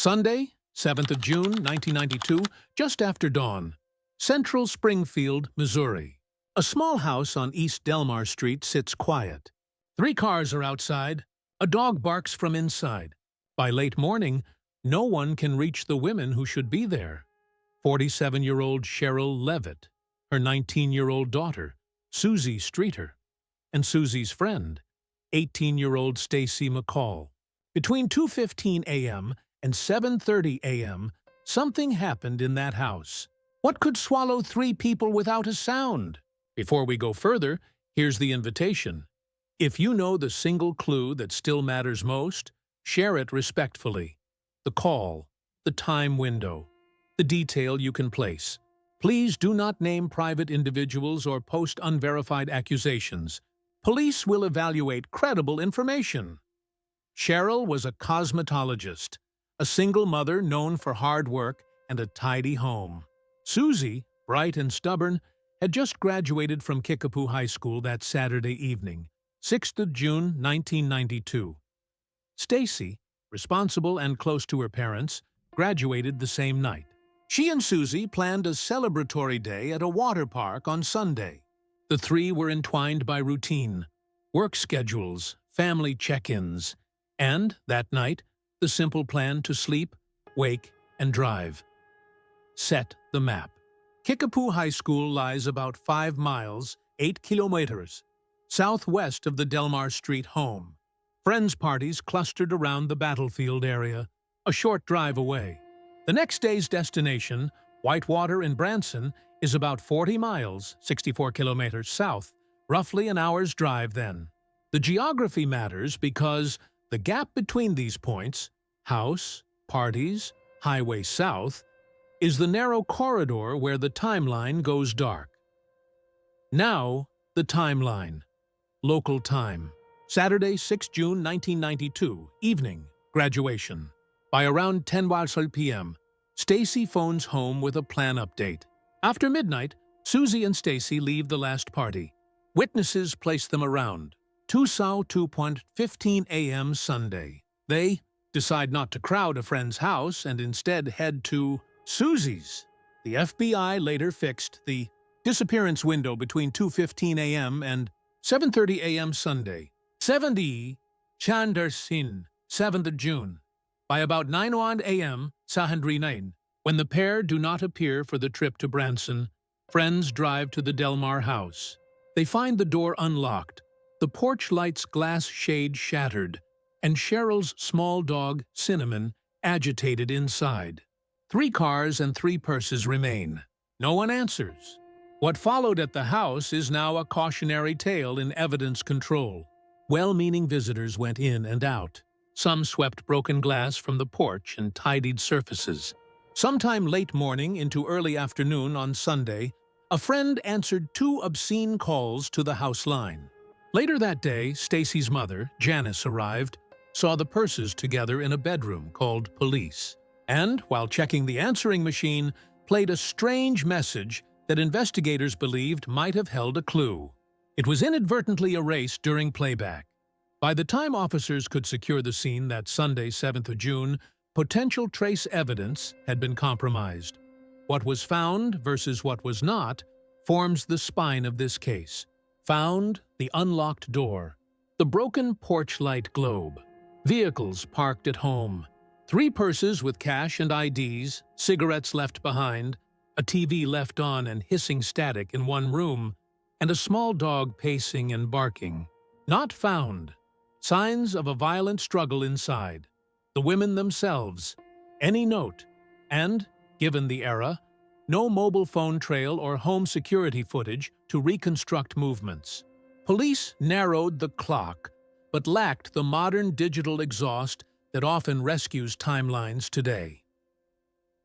Sunday, 7th of June, 1992, just after dawn. Central Springfield, Missouri. A small house on East Delmar Street sits quiet. 3 cars are outside. A dog barks from inside. By late morning, no one can reach the women who should be there. 47-year-old Sherrill Levitt, her 19-year-old daughter, Suzie Streeter, and Suzie's friend, 18-year-old Stacy McCall. Between 2:15 a.m. and 7:30 a.m., something happened in that house. What could swallow 3 people without a sound? Before we go further, here's the invitation. If you know the single clue that still matters most, share it respectfully. The call, the time window, the detail you can place. Please do not name private individuals or post unverified accusations. Police will evaluate credible information. Sherrill was a cosmetologist, a single mother known for hard work and a tidy home. Suzie, bright and stubborn, had just graduated from Kickapoo High School that Saturday evening, 6th of June, 1992. Stacy, responsible and close to her parents, graduated the same night. She and Suzie planned a celebratory day at a water park on Sunday. The 3 were entwined by routine, work schedules, family check-ins, and, that night, the simple plan to sleep, wake, and drive. Set the map. Kickapoo High School lies about 5 miles, 8 kilometers, southwest of the Delmar Street home. Friends' parties clustered around the battlefield area, a short drive away. The next day's destination, Whitewater in Branson, is about 40 miles, 64 kilometers south, roughly an hour's drive then. The geography matters because the gap between these points, house, parties, highway south, is the narrow corridor where the timeline goes dark. Now, the timeline. Local time. Saturday, 6 June 1992, evening, graduation. By around 10 p.m., Stacy phones home with a plan update. After midnight, Suzie and Stacy leave the last party. Witnesses place them around. 2:15 a.m. Sunday. They decide not to crowd a friend's house and instead head to Suzie's. The FBI later fixed the disappearance window between 2:15 a.m. and 7:30 a.m. Sunday. 70 Chandersin, 7th of June. By about 9 a.m. Sahandrinain, when the pair do not appear for the trip to Branson, friends drive to the Delmar house. They find the door unlocked, the porch light's glass shade shattered, and Sherrill's small dog, Cinnamon, agitated inside. 3 cars and 3 purses remain. No one answers. What followed at the house is now a cautionary tale in evidence control. Well-meaning visitors went in and out. Some swept broken glass from the porch and tidied surfaces. Sometime late morning into early afternoon on Sunday, a friend answered 2 obscene calls to the house line. Later that day, Stacy's mother, Janice, arrived, saw the purses together in a bedroom called police, and, while checking the answering machine, played a strange message that investigators believed might have held a clue. It was inadvertently erased during playback. By the time officers could secure the scene that Sunday, 7th of June, potential trace evidence had been compromised. What was found versus what was not forms the spine of this case. Found, the unlocked door, the broken porch light globe, vehicles parked at home, 3 purses with cash and IDs, cigarettes left behind, a TV left on and hissing static in one room, and a small dog pacing and barking. Not found. Signs of a violent struggle inside. The women themselves. Any note. And, given the era, no mobile phone trail or home security footage to reconstruct movements. Police narrowed the clock, but lacked the modern digital exhaust that often rescues timelines today.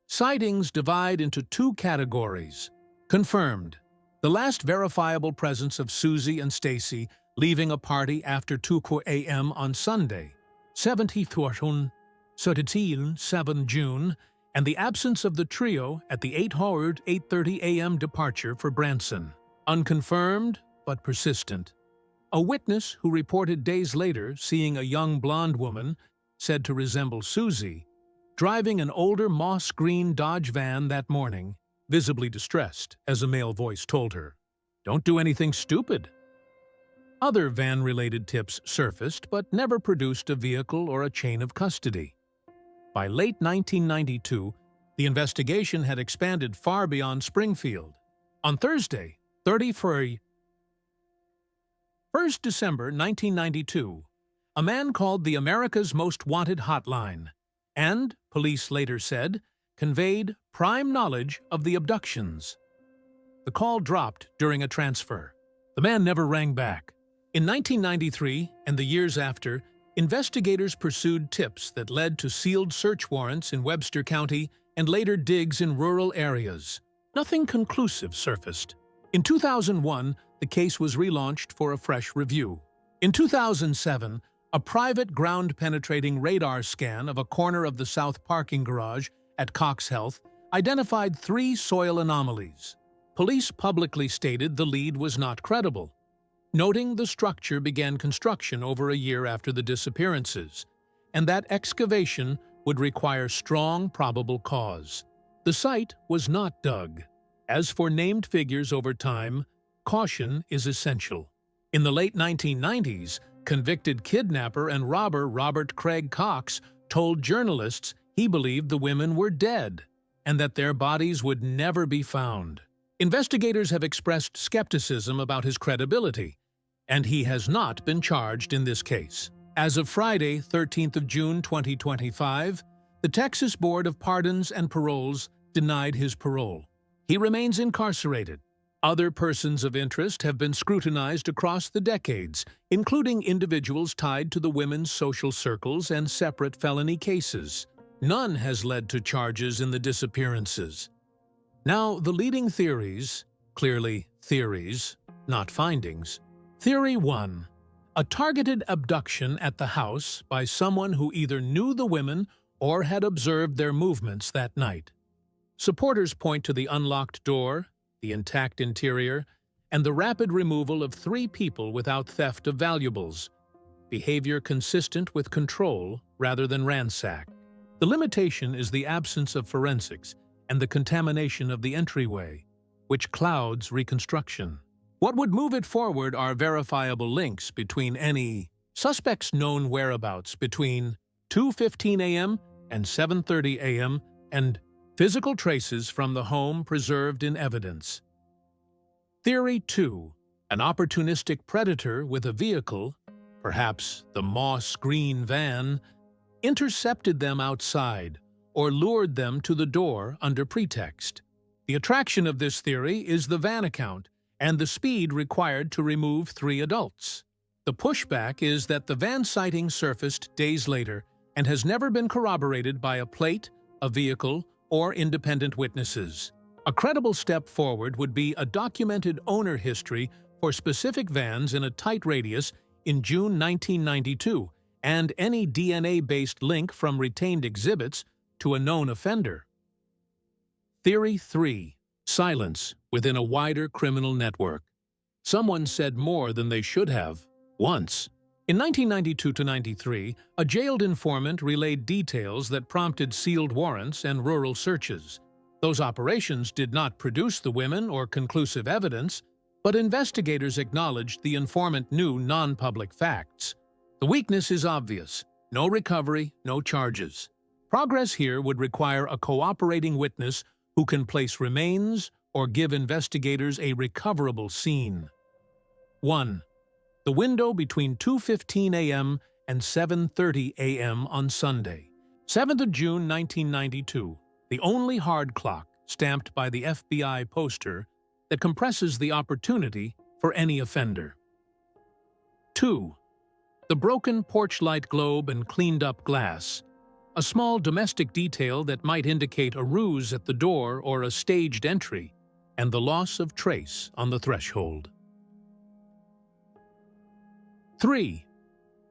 Sightings divide into 2 categories. Confirmed. The last verifiable presence of Suzie and Stacy leaving a party after 2 a.m. on Sunday, 7 June, and the absence of the trio at the 8:30 a.m. departure for Branson. Unconfirmed, but persistent. A witness who reported days later seeing a young blonde woman, said to resemble Suzie, driving an older moss-green Dodge van that morning, visibly distressed, as a male voice told her. "Don't do anything stupid." Other van-related tips surfaced but never produced a vehicle or a chain of custody. By late 1992, the investigation had expanded far beyond Springfield. On Thursday, 1st December 1992, a man called the America's Most Wanted hotline and, police later said, conveyed prime knowledge of the abductions. The call dropped during a transfer. The man never rang back. In 1993 and the years after, investigators pursued tips that led to sealed search warrants in Webster County and later digs in rural areas. Nothing conclusive surfaced. In 2001, the case was relaunched for a fresh review. In 2007, a private ground-penetrating radar scan of a corner of the south parking garage at Cox Health identified 3 soil anomalies. Police publicly stated the lead was not credible, noting the structure began construction over a year after the disappearances, and that excavation would require strong probable cause. The site was not dug. As for named figures over time, caution is essential. In the late 1990s, convicted kidnapper and robber Robert Craig Cox told journalists he believed the women were dead and that their bodies would never be found. Investigators have expressed skepticism about his credibility, and he has not been charged in this case. As of Friday, 13th of June 2025, the Texas Board of Pardons and Paroles denied his parole. He remains incarcerated. Other persons of interest have been scrutinized across the decades, including individuals tied to the women's social circles and separate felony cases. None has led to charges in the disappearances. Now, the leading theories, clearly theories, not findings. Theory 1. A targeted abduction at the house by someone who either knew the women or had observed their movements that night. Supporters point to the unlocked door, the intact interior, and the rapid removal of 3 people without theft of valuables, behavior consistent with control rather than ransack. The limitation is the absence of forensics and the contamination of the entryway, which clouds reconstruction. What would move it forward are verifiable links between any suspect's known whereabouts between 2:15 a.m. and 7:30 a.m. and physical traces from the home preserved in evidence. Theory 2. An opportunistic predator with a vehicle, perhaps the moss-green van, intercepted them outside or lured them to the door under pretext. The attraction of this theory is the van account and the speed required to remove 3 adults. The pushback is that the van sighting surfaced days later and has never been corroborated by a plate, a vehicle, or independent witnesses. A credible step forward would be a documented owner history for specific vans in a tight radius in June 1992 and any DNA-based link from retained exhibits to a known offender. Theory 3. Silence within a wider criminal network. Someone said more than they should have, once. In 1992-93, a jailed informant relayed details that prompted sealed warrants and rural searches. Those operations did not produce the women or conclusive evidence, but investigators acknowledged the informant knew non-public facts. The weakness is obvious: no recovery, no charges. Progress here would require a cooperating witness who can place remains or give investigators a recoverable scene. 1. The window between 2:15 a.m. and 7:30 a.m. on Sunday, 7th of June 1992, the only hard clock stamped by the FBI poster that compresses the opportunity for any offender. 2. The broken porch light globe and cleaned-up glass, a small domestic detail that might indicate a ruse at the door or a staged entry, and the loss of trace on the threshold. 3.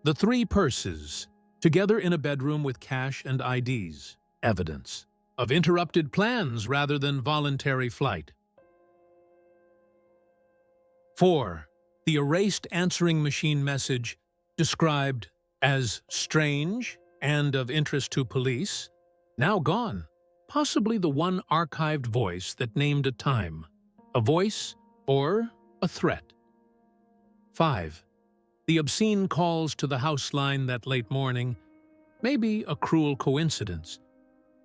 The 3 purses, together in a bedroom with cash and IDs, evidence of interrupted plans rather than voluntary flight. 4. The erased answering machine message, described as strange and of interest to police, Now gone. Possibly the one archived voice that named a time. A voice or a threat. 5. The obscene calls to the house line that late morning. Maybe a cruel coincidence.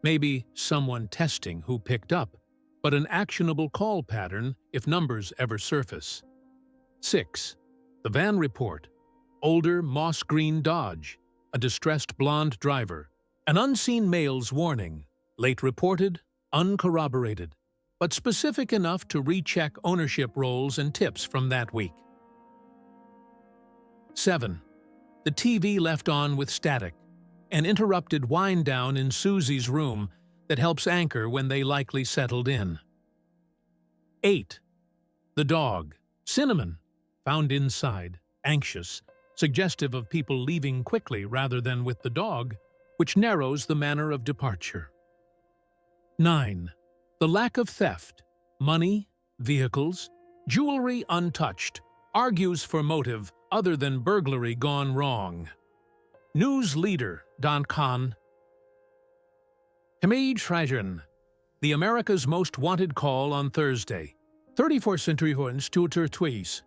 Maybe someone testing who picked up, but an actionable call pattern if numbers ever surface. 6. The van report. Older moss-green Dodge. A distressed blonde driver. An unseen male's warning. Late reported, uncorroborated, but specific enough to recheck ownership rolls and tips from that week. 7. The TV left on with static. An interrupted wind-down in Suzie's room that helps anchor when they likely settled in. 8. The dog, Cinnamon, found inside, anxious, suggestive of people leaving quickly rather than with the dog, which narrows the manner of departure. 9. The lack of theft, money, vehicles, jewelry untouched, argues for motive other than burglary gone wrong. News leader Don Khan. Hamid Trajan, the America's Most Wanted call on Thursday. 34 Centurions Tutor Twies.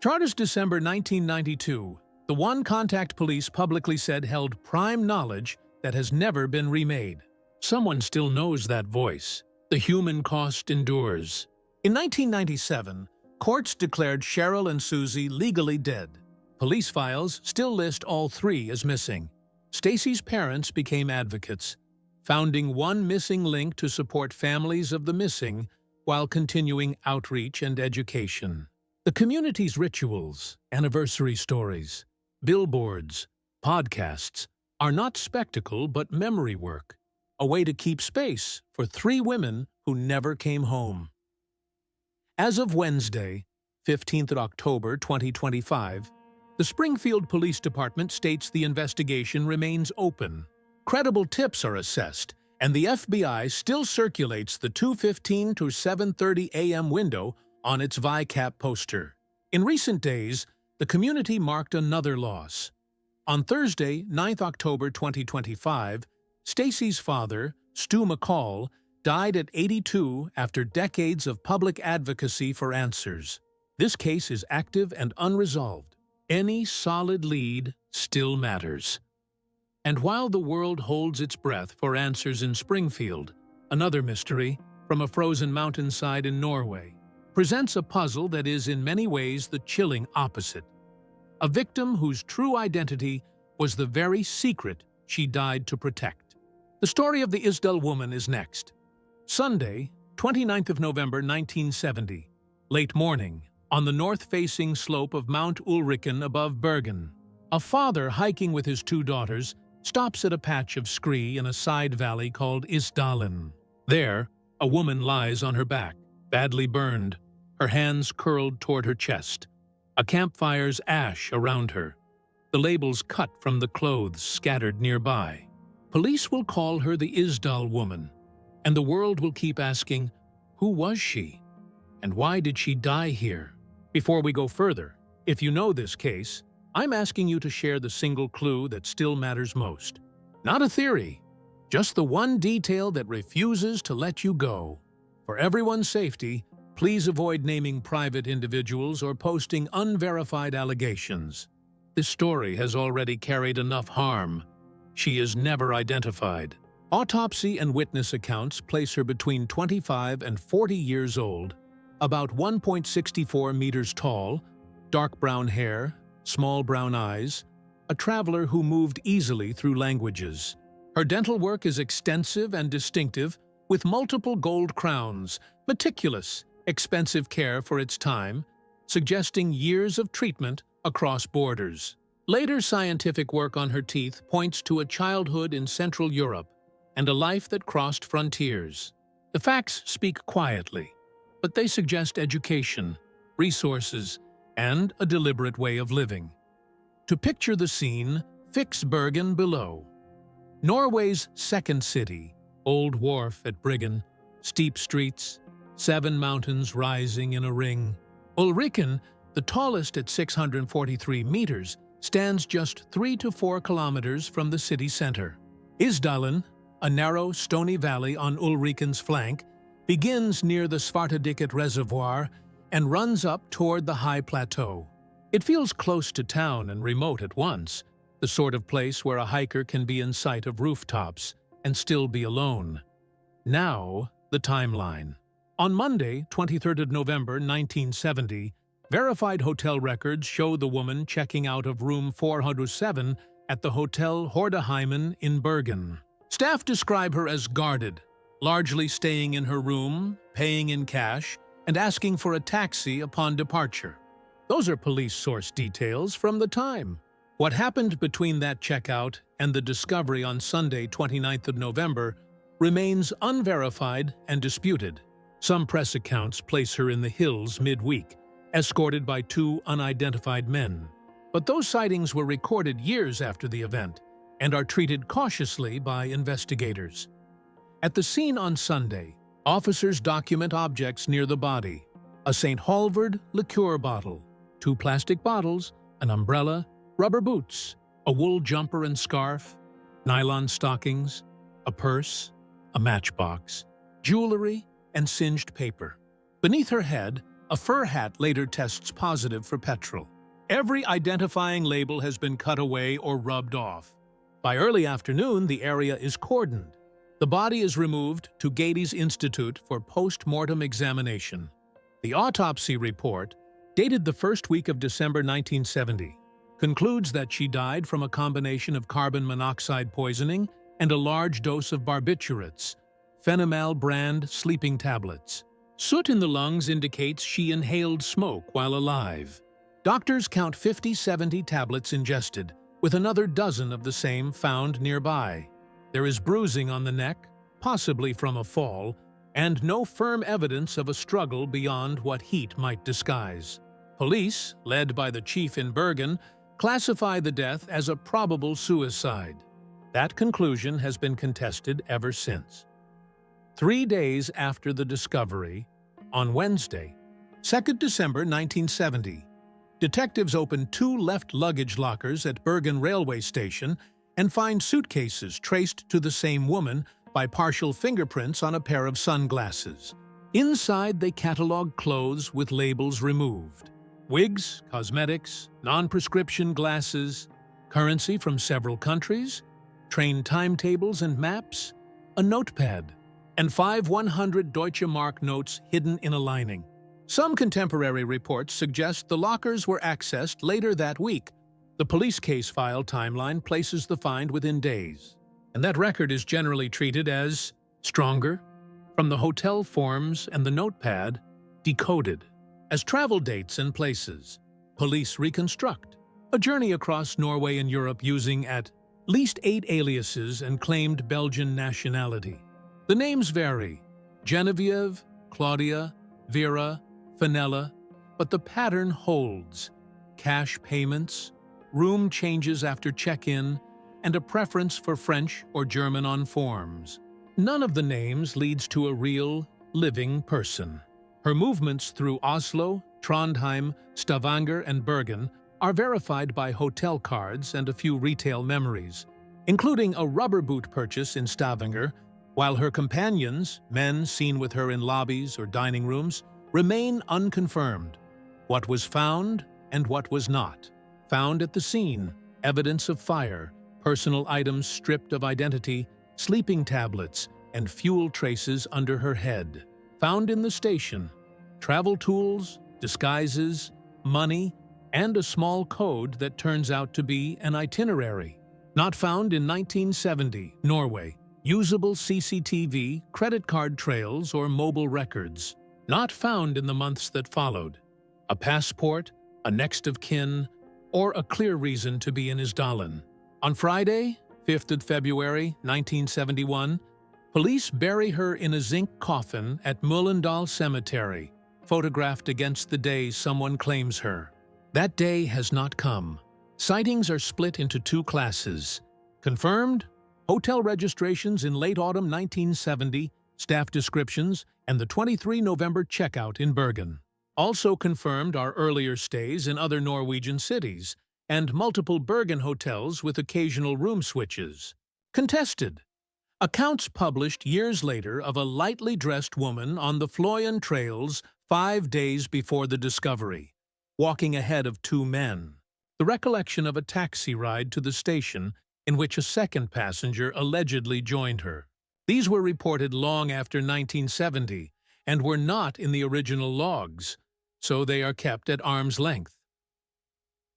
Charters December 1992. The one contact police publicly said held prime knowledge that has never been remade. Someone still knows that voice. The human cost endures. In 1997, courts declared Sherrill and Suzie legally dead. Police files still list all three as missing. Stacy's parents became advocates, founding one missing link to support families of the missing while continuing outreach and education. The community's rituals, anniversary stories, billboards, podcasts are not spectacle but memory work. A way to keep space for three women who never came home. As of Wednesday, 15th October 2025, the Springfield Police Department states the investigation remains open. Credible tips are assessed, and the FBI still circulates the 2:15 to 7:30 a.m. window on its VICAP poster. In recent days, the community marked another loss. On Thursday, 9th October 2025, Stacy's father, Stu McCall, died at 82 after decades of public advocacy for answers. This case is active and unresolved. Any solid lead still matters. And while the world holds its breath for answers in Springfield, another mystery, from a frozen mountainside in Norway, presents a puzzle that is in many ways the chilling opposite. A victim whose true identity was the very secret she died to protect. The story of the Isdal Woman is next. Sunday, 29th of November 1970, late morning, on the north-facing slope of Mount Ulriken above Bergen. A father hiking with his two daughters stops at a patch of scree in a side valley called Isdalen. There, a woman lies on her back, badly burned, her hands curled toward her chest. A campfire's ash around her. The labels cut from the clothes scattered nearby. Police will call her the Isdal Woman, and the world will keep asking, who was she? And why did she die here? Before we go further, if you know this case, I'm asking you to share the single clue that still matters most. Not a theory, just the one detail that refuses to let you go. For everyone's safety, please avoid naming private individuals or posting unverified allegations. This story has already carried enough harm. She is never identified. Autopsy and witness accounts place her between 25 and 40 years old, about 1.64 meters tall, dark brown hair, small brown eyes, a traveler who moved easily through languages. Her dental work is extensive and distinctive, with multiple gold crowns, meticulous, expensive care for its time, suggesting years of treatment across borders. Later scientific work on her teeth points to a childhood in Central Europe and a life that crossed frontiers. The facts speak quietly, but they suggest education, resources, and a deliberate way of living. To picture the scene, fix Bergen below. Norway's second city, old wharf at Bryggen, steep streets, 7 mountains rising in a ring. Ulriken, the tallest at 643 meters, stands just 3 to 4 kilometers from the city center. Isdalen, a narrow, stony valley on Ulriken's flank, begins near the Svartediket Reservoir and runs up toward the high plateau. It feels close to town and remote at once, the sort of place where a hiker can be in sight of rooftops and still be alone. Now, the timeline. On Monday, 23rd of November 1970, verified hotel records show the woman checking out of room 407 at the Hotel Horreheimen in Bergen. Staff describe her as guarded, largely staying in her room, paying in cash, and asking for a taxi upon departure. Those are police source details from the time. What happened between that checkout and the discovery on Sunday, 29th of November, remains unverified and disputed. Some press accounts place her in the hills midweek, escorted by two unidentified men. But those sightings were recorded years after the event and are treated cautiously by investigators. At the scene on Sunday, officers document objects near the body: a St. Halvard liqueur bottle, 2 plastic bottles, an umbrella, rubber boots, a wool jumper and scarf, nylon stockings, a purse, a matchbox, jewelry, and singed paper. Beneath her head, a fur hat later tests positive for petrol. Every identifying label has been cut away or rubbed off. By early afternoon, the area is cordoned. The body is removed to Gades Institute for post-mortem examination. The autopsy report, dated the first week of December 1970, concludes that she died from a combination of carbon monoxide poisoning and a large dose of barbiturates, Phenomal brand sleeping tablets. Soot in the lungs indicates she inhaled smoke while alive. Doctors count 50-70 tablets ingested, with another dozen of the same found nearby. There is bruising on the neck, possibly from a fall, and no firm evidence of a struggle beyond what heat might disguise. Police, led by the chief in Bergen, classify the death as a probable suicide. That conclusion has been contested ever since. 3 days after the discovery, on Wednesday, 2nd December 1970, detectives opened 2 left luggage lockers at Bergen railway station and find suitcases traced to the same woman by partial fingerprints on a pair of sunglasses. Inside, they catalog clothes with labels removed: wigs, cosmetics, non-prescription glasses, currency from several countries, train timetables and maps, a notepad, and 5 100 Deutsche Mark notes hidden in a lining. Some contemporary reports suggest the lockers were accessed later that week. The police case file timeline places the find within days, and that record is generally treated as stronger, from the hotel forms and the notepad, decoded. As travel dates and places, police reconstruct a journey across Norway and Europe using at least 8 aliases and claimed Belgian nationality. The names vary: Genevieve, Claudia, Vera, Fenella, but the pattern holds: cash payments, room changes after check-in, and a preference for French or German on forms. None of the names leads to a real, living person. Her movements through Oslo, Trondheim, Stavanger, and Bergen are verified by hotel cards and a few retail memories, including a rubber boot purchase in Stavanger, while her companions, men seen with her in lobbies or dining rooms, remain unconfirmed. What was found and what was not. Found at the scene: evidence of fire, personal items stripped of identity, sleeping tablets, and fuel traces under her head. Found in the station: travel tools, disguises, money, and a small code that turns out to be an itinerary. Not found in 1970, Norway: usable CCTV, credit card trails, or mobile records. Not found in the months that followed: a passport, a next of kin, or a clear reason to be in Isdalen. On Friday, 5th of February 1971, police bury her in a zinc coffin at Mullendal Cemetery, photographed against the day someone claims her. That day has not come. Sightings are split into 2 classes: confirmed, hotel registrations in late autumn 1970, staff descriptions, and the 23 November checkout in Bergen. Also confirmed are earlier stays in other Norwegian cities and multiple Bergen hotels with occasional room switches. Contested. Accounts published years later of a lightly dressed woman on the Floyan trails 5 days before the discovery, walking ahead of 2 men. The recollection of a taxi ride to the station in which a second passenger allegedly joined her. These were reported long after 1970 and were not in the original logs, so they are kept at arm's length.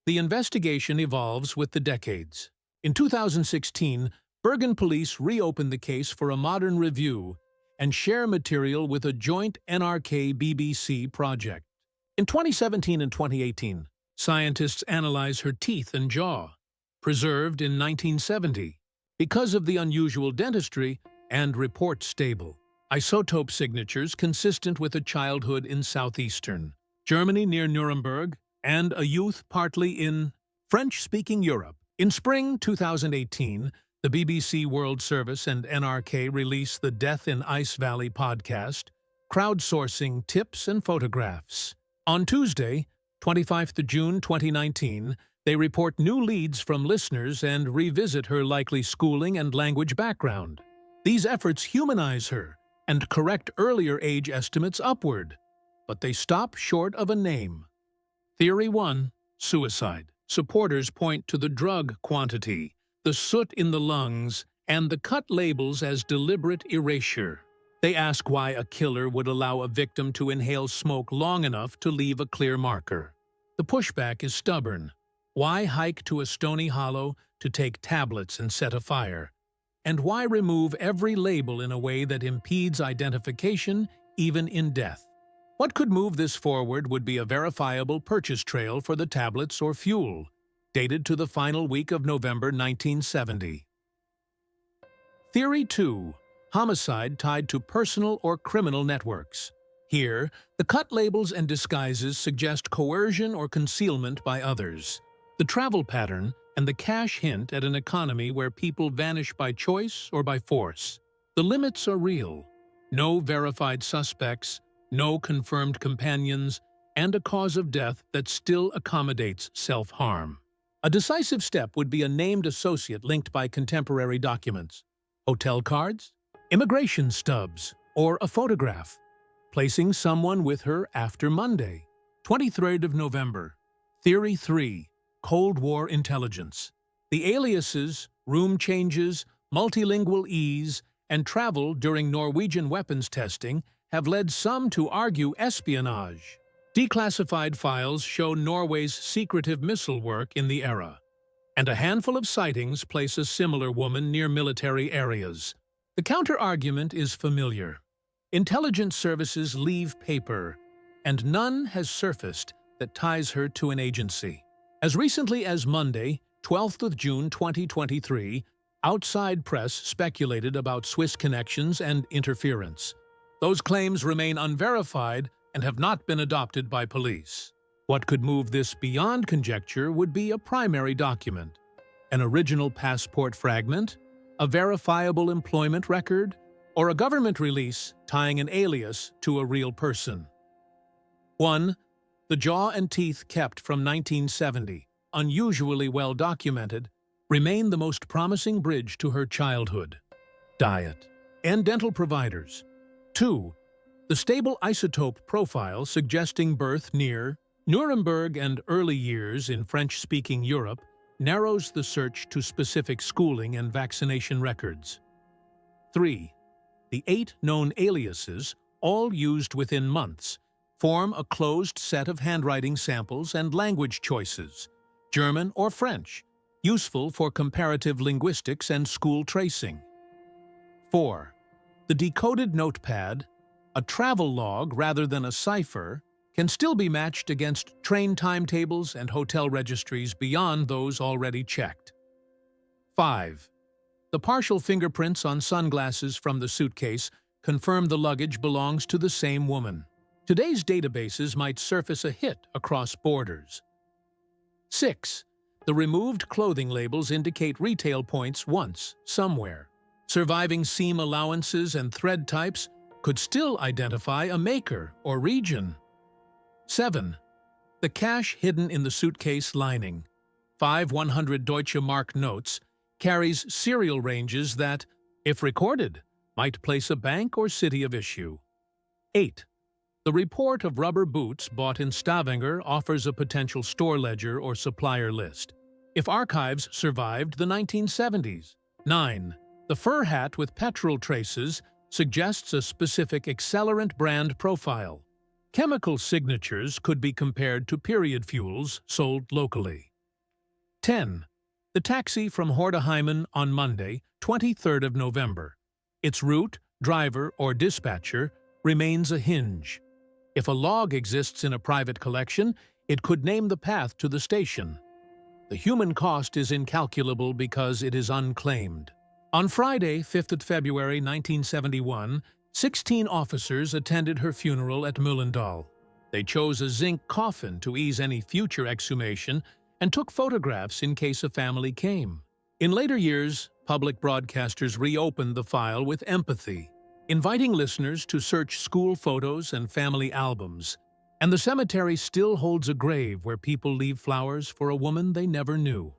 The investigation evolves with the decades. In 2016, Bergen police reopened the case for a modern review and share material with a joint NRK-BBC project. In 2017 and 2018, scientists analyze her teeth and jaw, preserved in 1970, because of the unusual dentistry and report stable. Isotope signatures consistent with a childhood in southeastern Germany near Nuremberg and a youth partly in French-speaking Europe. In spring 2018, the BBC World Service and NRK released the Death in Ice Valley podcast, crowdsourcing tips and photographs. On Tuesday, 25th June 2019, they report new leads from listeners and revisit her likely schooling and language background. These efforts humanize her and correct earlier age estimates upward, but they stop short of a name. Theory 1. Suicide. Supporters point to the drug quantity, the soot in the lungs, and the cut labels as deliberate erasure. They ask why a killer would allow a victim to inhale smoke long enough to leave a clear marker. The pushback is stubborn. Why hike to a stony hollow to take tablets and set a fire? And why remove every label in a way that impedes identification, even in death? What could move this forward would be a verifiable purchase trail for the tablets or fuel, dated to the final week of November 1970. Theory 2. Homicide tied to personal or criminal networks. Here, the cut labels and disguises suggest coercion or concealment by others. The travel pattern and the cash hint at an economy where people vanish by choice or by force. The limits are real. No verified suspects, no confirmed companions, and a cause of death that still accommodates self-harm. A decisive step would be a named associate linked by contemporary documents, hotel cards, immigration stubs, or a photograph, placing someone with her after Monday, 23rd of November. Theory 3. Cold War intelligence. The aliases, room changes, multilingual ease, and travel during Norwegian weapons testing have led some to argue espionage. Declassified files show Norway's secretive missile work in the era, and a handful of sightings place a similar woman near military areas. The counter-argument is familiar. Intelligence services leave paper, and none has surfaced that ties her to an agency. As recently as Monday, 12th of June 2023, outside press speculated about Swiss connections and interference. Those claims remain unverified and have not been adopted by police. What could move this beyond conjecture would be a primary document, an original passport fragment, a verifiable employment record, or a government release tying an alias to a real person. 1. The jaw and teeth kept from 1970, unusually well documented, remain the most promising bridge to her childhood. Diet and dental providers. 2. The stable isotope profile suggesting birth near Nuremberg and early years in French-speaking Europe narrows the search to specific schooling and vaccination records. 3. The 8 known aliases, all used within months, form a closed set of handwriting samples and language choices, German or French, useful for comparative linguistics and school tracing. 4. The decoded notepad, a travel log rather than a cipher, can still be matched against train timetables and hotel registries beyond those already checked. 5. The partial fingerprints on sunglasses from the suitcase confirm the luggage belongs to the same woman. Today's databases might surface a hit across borders. 6. The removed clothing labels indicate retail points once, somewhere. Surviving seam allowances and thread types could still identify a maker or region. 7. The cash hidden in the suitcase lining, 5 100 Deutsche Mark notes, carries serial ranges that, if recorded, might place a bank or city of issue. 8. The report of rubber boots bought in Stavanger offers a potential store ledger or supplier list, if archives survived the 1970s. 9. The fur hat with petrol traces suggests a specific accelerant brand profile. Chemical signatures could be compared to period fuels sold locally. 10. The taxi from Hortaheimen on Monday, 23rd of November. Its route, driver, or dispatcher remains a hinge. If a log exists in a private collection, it could name the path to the station. The human cost is incalculable because it is unclaimed. On Friday, 5th of February 1971, 16 officers attended her funeral at Mullendal. They chose a zinc coffin to ease any future exhumation and took photographs in case a family came. In later years, public broadcasters reopened the file with empathy, inviting listeners to search school photos and family albums. And the cemetery still holds a grave where people leave flowers for a woman they never knew.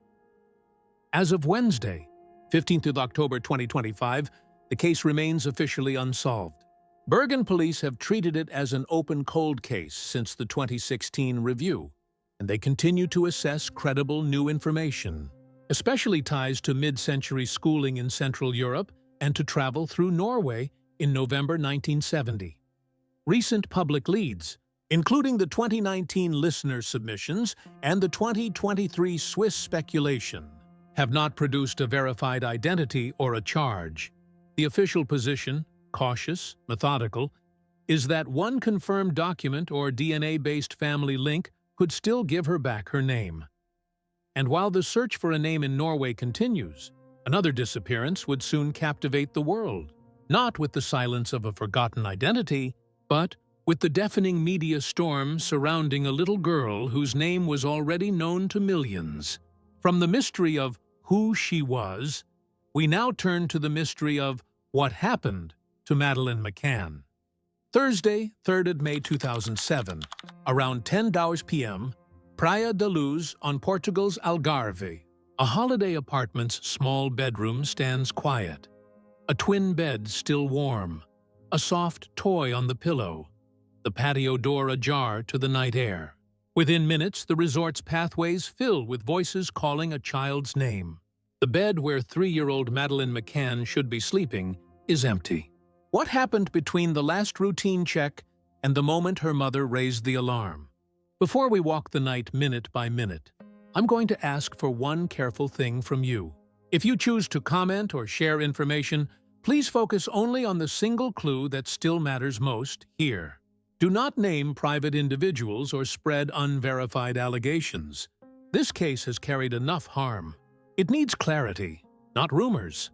As of Wednesday, 15th of October 2025, the case remains officially unsolved. Bergen police have treated it as an open cold case since the 2016 review, and they continue to assess credible new information, especially ties to mid-century schooling in Central Europe and to travel through Norway in November 1970. Recent public leads, including the 2019 listener submissions and the 2023 Swiss speculation, have not produced a verified identity or a charge. The official position, cautious, methodical, is that one confirmed document or DNA-based family link could still give her back her name. And while the search for a name in Norway continues, another disappearance would soon captivate the world, not with the silence of a forgotten identity, but with the deafening media storm surrounding a little girl whose name was already known to millions. From the mystery of who she was, we now turn to the mystery of what happened to Madeleine McCann. Thursday, 3rd of May 2007, around 10 p.m., Praia da Luz on Portugal's Algarve. A holiday apartment's small bedroom stands quiet. A twin bed still warm, a soft toy on the pillow, the patio door ajar to the night air. Within minutes, the resort's pathways fill with voices calling a child's name. The bed where 3-year-old Madeleine McCann should be sleeping is empty. What happened between the last routine check and the moment her mother raised the alarm? Before we walk the night minute by minute, I'm going to ask for one careful thing from you. If you choose to comment or share information, please focus only on the single clue that still matters most here. Do not name private individuals or spread unverified allegations. This case has carried enough harm. It needs clarity, not rumors.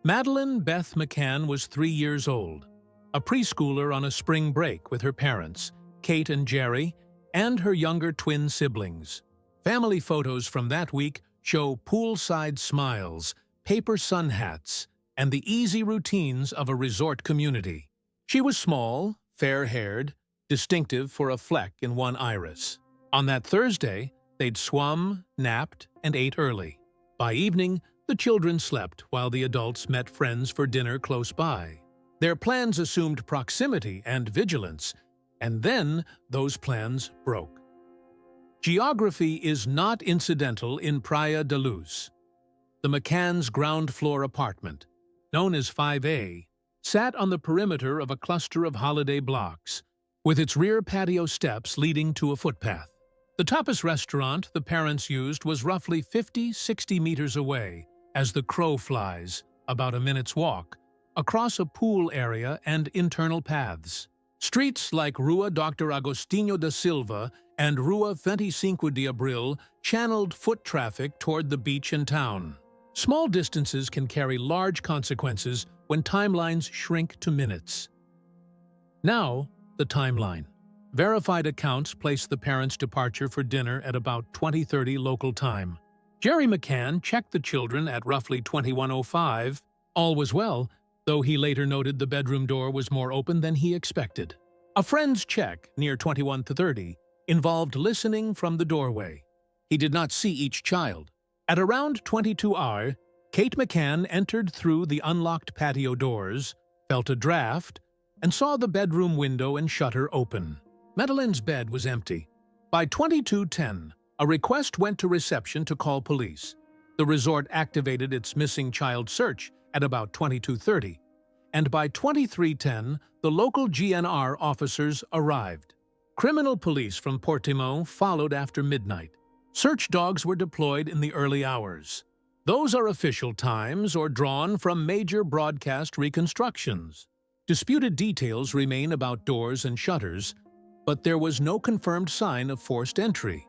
Madeleine Beth McCann was 3 years old, a preschooler on a spring break with her parents, Kate and Jerry, and her younger twin siblings. Family photos from that week show poolside smiles, paper sun hats, and the easy routines of a resort community. She was small, fair-haired, distinctive for a fleck in one iris. On that Thursday, they'd swum, napped, and ate early. By evening, the children slept while the adults met friends for dinner close by. Their plans assumed proximity and vigilance, and then those plans broke. Geography is not incidental in Praia da Luz. The McCann's ground-floor apartment, known as 5A, sat on the perimeter of a cluster of holiday blocks, with its rear patio steps leading to a footpath. The tapas restaurant the parents used was roughly 50-60 meters away, as the crow flies, about a minute's walk, across a pool area and internal paths. Streets like Rua Dr. Agostinho da Silva and Rua 25 de Abril channeled foot traffic toward the beach and town. Small distances can carry large consequences when timelines shrink to minutes. Now, the timeline. Verified accounts place the parents' departure for dinner at about 20:30 local time. Jerry McCann checked the children at roughly 21:05. All was well, though he later noted the bedroom door was more open than he expected. A friend's check near 21:30 involved listening from the doorway. He did not see each child. At around 22 hours, Kate McCann entered through the unlocked patio doors, felt a draft, and saw the bedroom window and shutter open. Madeleine's bed was empty. By 22:10, a request went to reception to call police. The resort activated its missing child search at about 22:30, and by 23:10, the local GNR officers arrived. Criminal police from Portimão followed after midnight. Search dogs were deployed in the early hours. Those are official times or drawn from major broadcast reconstructions. Disputed details remain about doors and shutters, but there was no confirmed sign of forced entry.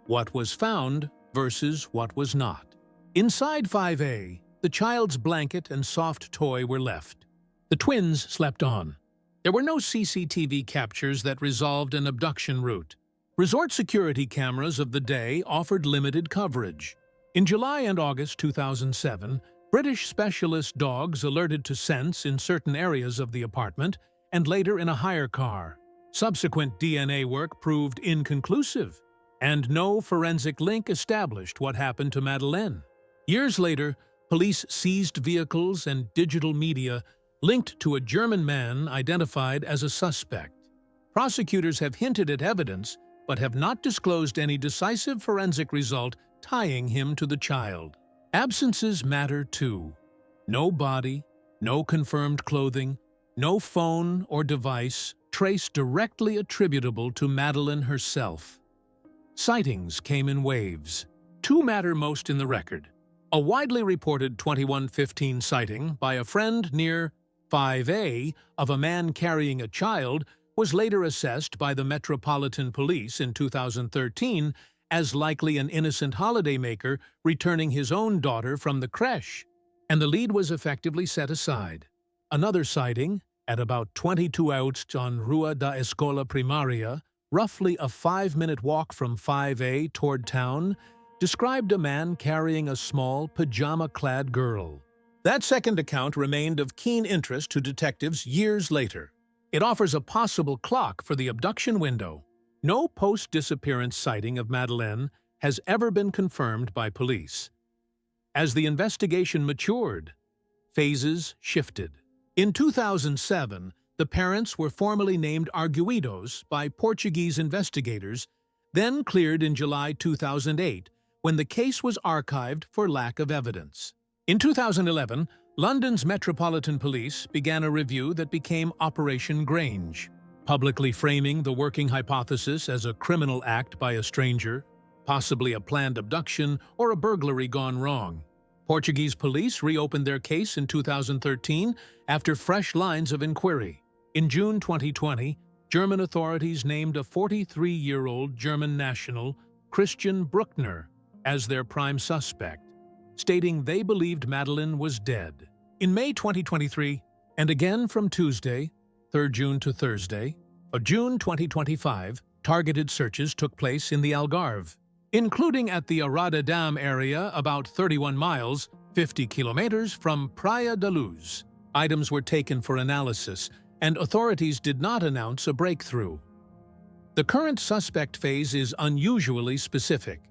What was found versus what was not. Inside 5A, the child's blanket and soft toy were left. The twins slept on. There were no CCTV captures that resolved an abduction route. Resort security cameras of the day offered limited coverage. In July and August 2007, British specialist dogs alerted to scents in certain areas of the apartment and later in a hire car. Subsequent DNA work proved inconclusive, and no forensic link established what happened to Madeleine. Years later, police seized vehicles and digital media linked to a German man identified as a suspect. Prosecutors have hinted at evidence, but have not disclosed any decisive forensic result tying him to the child. Absences matter too. No body, no confirmed clothing, no phone or device traced directly attributable to Madeleine herself. Sightings came in waves. Two matter most in the record. A widely reported 2115 sighting by a friend near 5A of a man carrying a child was later assessed by the Metropolitan Police in 2013 as likely an innocent holidaymaker returning his own daughter from the creche, and the lead was effectively set aside. Another sighting, at about 22 outs on Rua da Escola Primaria, roughly a 5-minute walk from 5A toward town, described a man carrying a small, pajama-clad girl. That second account remained of keen interest to detectives years later. It offers a possible clock for the abduction window. No post-disappearance sighting of Madeleine has ever been confirmed by police. As the investigation matured, phases shifted. In 2007, the parents were formally named arguidos by Portuguese investigators, then cleared in July 2008, when the case was archived for lack of evidence. In 2011, London's Metropolitan Police began a review that became Operation Grange, publicly framing the working hypothesis as a criminal act by a stranger, possibly a planned abduction or a burglary gone wrong. Portuguese police reopened their case in 2013 after fresh lines of inquiry. In June 2020, German authorities named a 43-year-old German national, Christian Bruckner, as their prime suspect, stating they believed Madeleine was dead. In May 2023, and again from Tuesday, 3rd June to Thursday, of June 2025, targeted searches took place in the Algarve, including at the Arada Dam area about 31 miles, 50 kilometers from Praia da Luz. Items were taken for analysis, and authorities did not announce a breakthrough. The current suspect phase is unusually specific.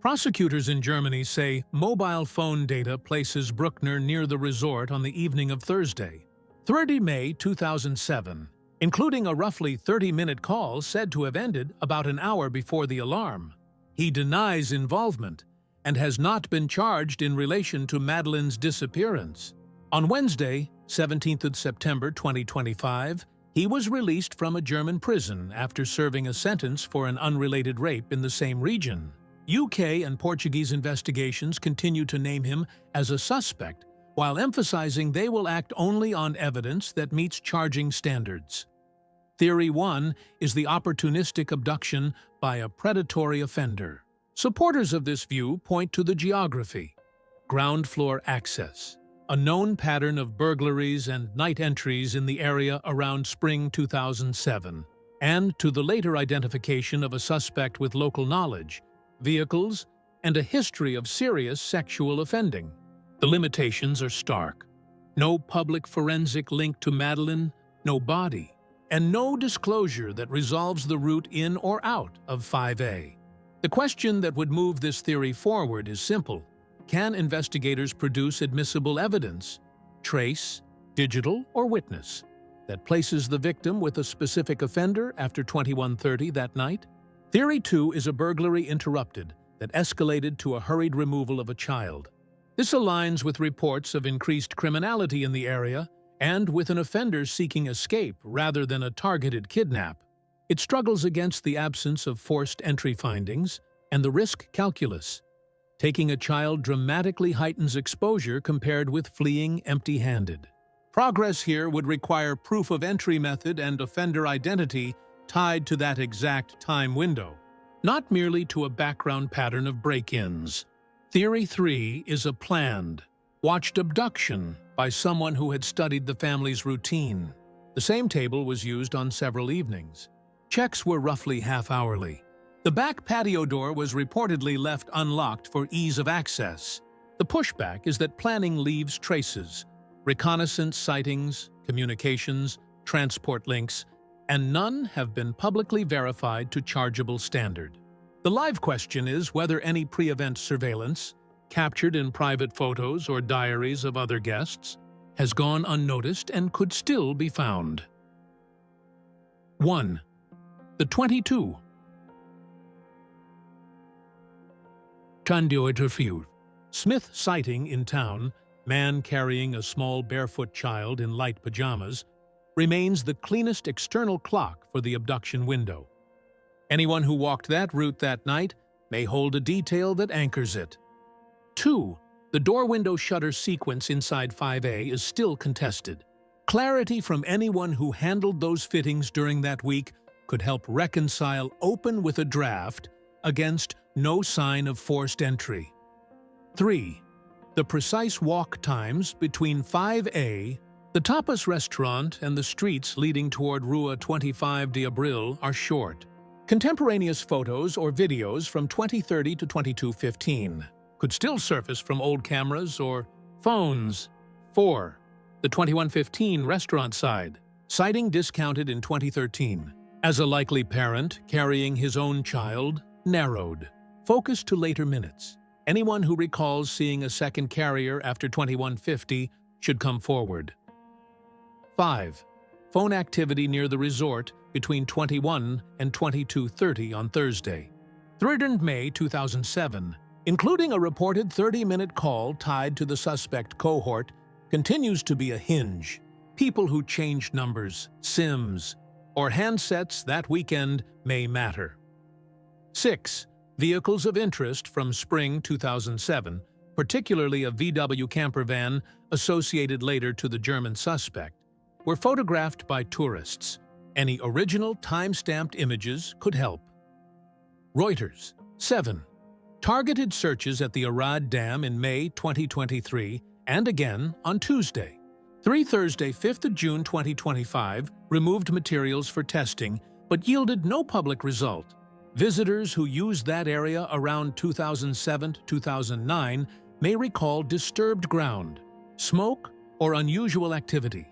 Prosecutors in Germany say mobile phone data places Bruckner near the resort on the evening of Thursday, 30 May 2007, including a roughly 30-minute call said to have ended about an hour before the alarm. He denies involvement and has not been charged in relation to Madeleine's disappearance. On Wednesday, 17th of September 2025, he was released from a German prison after serving a sentence for an unrelated rape in the same region. UK and Portuguese investigations continue to name him as a suspect, while emphasizing they will act only on evidence that meets charging standards. Theory 1 is the opportunistic abduction by a predatory offender. Supporters of this view point to the geography: ground floor access, a known pattern of burglaries and night entries in the area around spring 2007, and to the later identification of a suspect with local knowledge, vehicles, and a history of serious sexual offending. The limitations are stark. No public forensic link to Madeleine, no body, and no disclosure that resolves the route in or out of 5A. The question that would move this theory forward is simple. can investigators produce admissible evidence, trace, digital, or witness, that places the victim with a specific offender after 21:30 that night? Theory 2 is a burglary interrupted that escalated to a hurried removal of a child. This aligns with reports of increased criminality in the area and with an offender seeking escape rather than a targeted kidnap. It struggles against the absence of forced entry findings and the risk calculus. Taking a child dramatically heightens exposure compared with fleeing empty-handed. Progress here would require proof of entry method and offender identity tied to that exact time window, not merely to a background pattern of break-ins. Theory 3 is a planned, watched abduction by someone who had studied the family's routine. The same table was used on several evenings. Checks were roughly half-hourly. The back patio door was reportedly left unlocked for ease of access. The pushback is that planning leaves traces, reconnaissance sightings, communications, transport links, and none have been publicly verified to chargeable standard. The live question is whether any pre-event surveillance, captured in private photos or diaries of other guests, has gone unnoticed and could still be found. 1. The 22. Tandoiterfield. Smith sighting in town, man carrying a small barefoot child in light pajamas, remains the cleanest external clock for the abduction window. Anyone who walked that route that night may hold a detail that anchors it. 2. The door-window shutter sequence inside 5A is still contested. Clarity from anyone who handled those fittings during that week could help reconcile open with a draft against no sign of forced entry. 3. The precise walk times between 5A, the tapas restaurant, and the streets leading toward Rua 25 de Abril are short. Contemporaneous photos or videos from 2030 to 2215 could still surface from old cameras or phones. 4. The 2115 restaurant side, sighting discounted in 2013. As a likely parent carrying his own child, narrowed. Focus to later minutes. Anyone who recalls seeing a second carrier after 2150 should come forward. 5. Phone activity near the resort between 21 and 22:30 on Thursday. 3rd May 2007, including a reported 30-minute call tied to the suspect cohort, continues to be a hinge. People who changed numbers, SIMs, or handsets that weekend may matter. 6. Vehicles of interest from spring 2007, particularly a VW camper van associated later to the German suspect, were photographed by tourists. Any original time-stamped images could help. Reuters. 7. Targeted searches at the Arad Dam in May 2023 and again on Tuesday. Thursday, 5th of June 2025, removed materials for testing but yielded no public result. Visitors who used that area around 2007-2009 may recall disturbed ground, smoke, or unusual activity.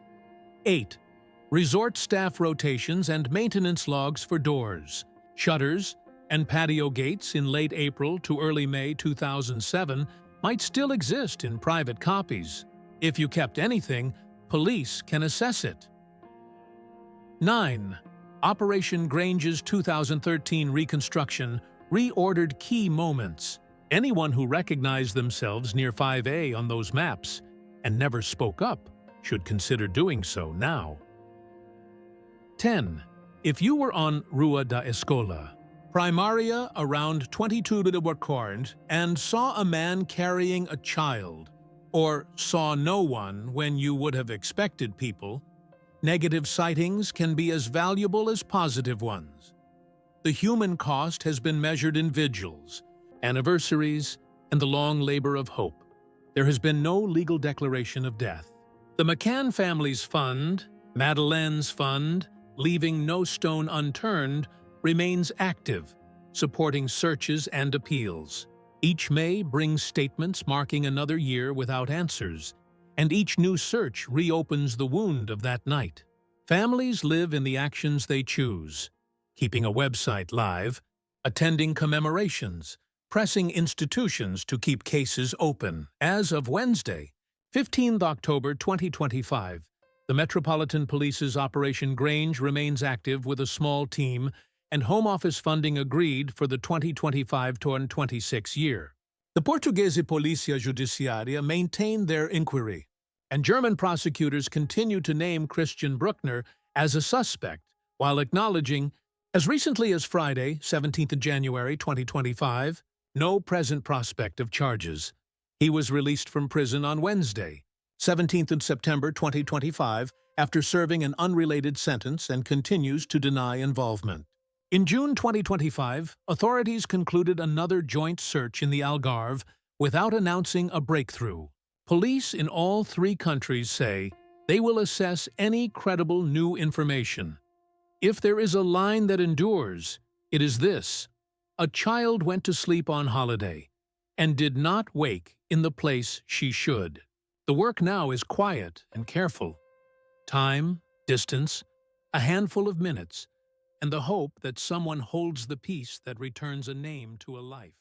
8. Resort staff rotations and maintenance logs for doors, shutters, and patio gates in late April to early May 2007 might still exist in private copies. If you kept anything, police can assess it. 9. Operation Grange's 2013 reconstruction reordered key moments. Anyone who recognized themselves near 5A on those maps and never spoke up should consider doing so now. 10. If you were on Rua da Escola, Primaria around 22 de Warcorn and saw a man carrying a child, or saw no one when you would have expected people, negative sightings can be as valuable as positive ones. The human cost has been measured in vigils, anniversaries, and the long labor of hope. There has been no legal declaration of death. The McCann family's fund, Madeleine's fund, leaving no stone unturned, remains active, supporting searches and appeals. Each May brings statements marking another year without answers, and each new search reopens the wound of that night. Families live in the actions they choose, keeping a website live, attending commemorations, pressing institutions to keep cases open. As of Wednesday, 15th October 2025, the Metropolitan Police's Operation Grange remains active with a small team, and Home Office funding agreed for the 2025-26 year. The Portuguese Polícia Judiciária maintained their inquiry, and German prosecutors continue to name Christian Bruckner as a suspect, while acknowledging, as recently as Friday, 17th January 2025, no present prospect of charges. He was released from prison on Wednesday, 17th September 2025, after serving an unrelated sentence, and continues to deny involvement. In June 2025, authorities concluded another joint search in the Algarve without announcing a breakthrough. Police in all three countries say they will assess any credible new information. If there is a line that endures, it is this: a child went to sleep on holiday and did not wake in the place she should. The work now is quiet and careful. Time, distance, a handful of minutes, and the hope that someone holds the peace that returns a name to a life.